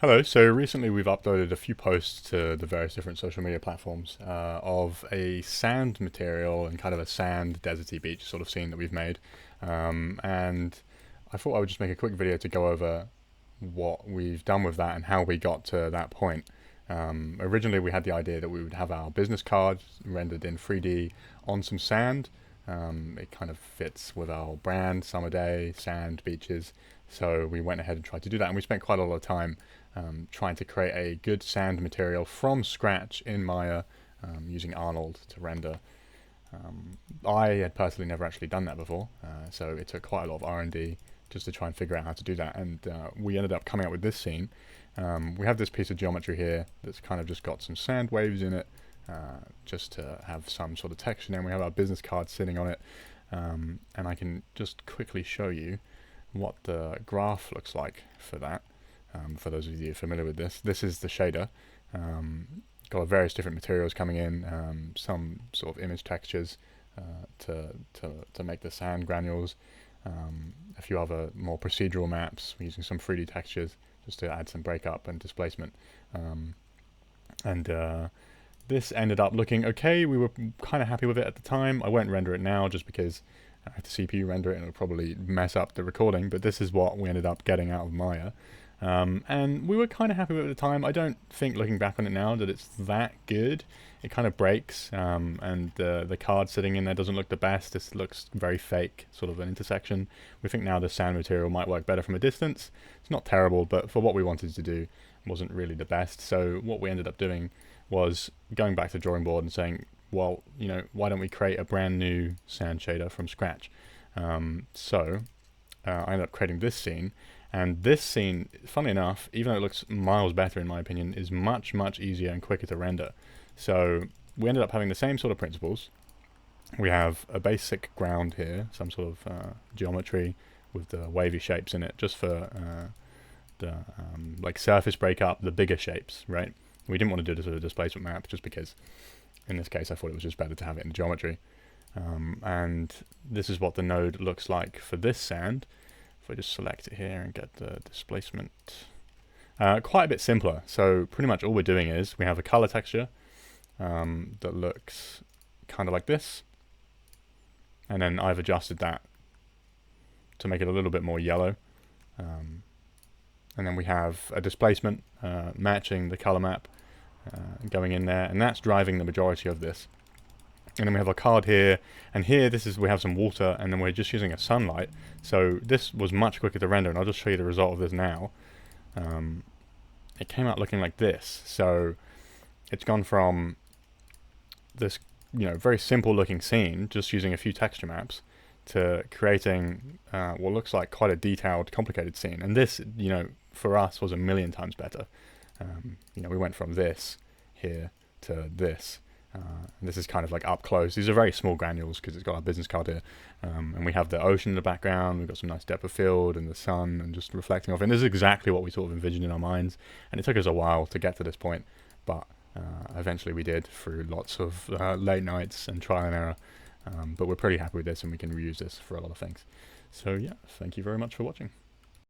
Hello, so recently we've uploaded a few posts to the various different social media platforms of a sand material and kind of a sand deserty beach sort of scene that we've made. And I thought I would just make a quick video to go over what we've done with that and how we got to that point. Originally we had the idea that we would have our business card rendered in 3D on some sand. It kind of fits with our brand, summer day, sand, beaches. So we went ahead and tried to do that, and we spent quite a lot of time trying to create a good sand material from scratch in Maya using Arnold to render. I had personally never actually done that before, so it took quite a lot of R&D just to try and figure out how to do that, and we ended up coming up with this scene. We have this piece of geometry here that's kind of just got some sand waves in it, just to have some sort of texture, and we have our business card sitting on it, and I can just quickly show you what the graph looks like for that. For those of you familiar with this, this is the shader. Got various different materials coming in, some sort of image textures to make the sand granules, a few other more procedural maps. We're using some 3D textures just to add some breakup and displacement. This ended up looking okay. We were kind of happy with it at the time. I won't render it now just because I have to CPU render it and it'll probably mess up the recording, but this is what we ended up getting out of Maya. And we were kind of happy with it at the time. I don't think, looking back on it now, that it's that good. It kind of breaks, and the card sitting in there doesn't look the best. This looks very fake, sort of an intersection. We think now the sand material might work better from a distance. It's not terrible, but for what we wanted to do, it wasn't really the best. So what we ended up doing was going back to the drawing board and saying, well, you know, why don't we create a brand new sand shader from scratch? So I ended up creating this scene. And this scene, funnily enough, even though it looks miles better in my opinion, is much, much easier and quicker to render. So we ended up having the same sort of principles. We have a basic ground here, some sort of geometry with the wavy shapes in it, just for the like surface breakup, the bigger shapes, right? We didn't want to do this with a displacement map just because in this case I thought it was just better to have it in geometry. And this is what the node looks like for this sand. If I just select it here and get the displacement, quite a bit simpler. So pretty much all we're doing is we have a color texture that looks kind of like this, and then I've adjusted that to make it a little bit more yellow, and then we have a displacement matching the color map going in there, and that's driving the majority of this. And then we have a card here, and here we have some water, and then we're just using a sunlight. So this was much quicker to render, and I'll just show you the result of this now. It came out looking like this. So it's gone from this, you know, very simple looking scene, just using a few texture maps, to creating what looks like quite a detailed, complicated scene. And this, you know, for us was a million times better. You know, we went from this here to this. This is kind of like up close. These are very small granules because it's got our business card here, and we have the ocean in the background. We've got some nice depth of field and the sun and just reflecting off. And this is exactly what we sort of envisioned in our minds. And it took us a while to get to this point, but eventually we did, through lots of late nights and trial and error. But we're pretty happy with this, and we can reuse this for a lot of things. So yeah, thank you very much for watching.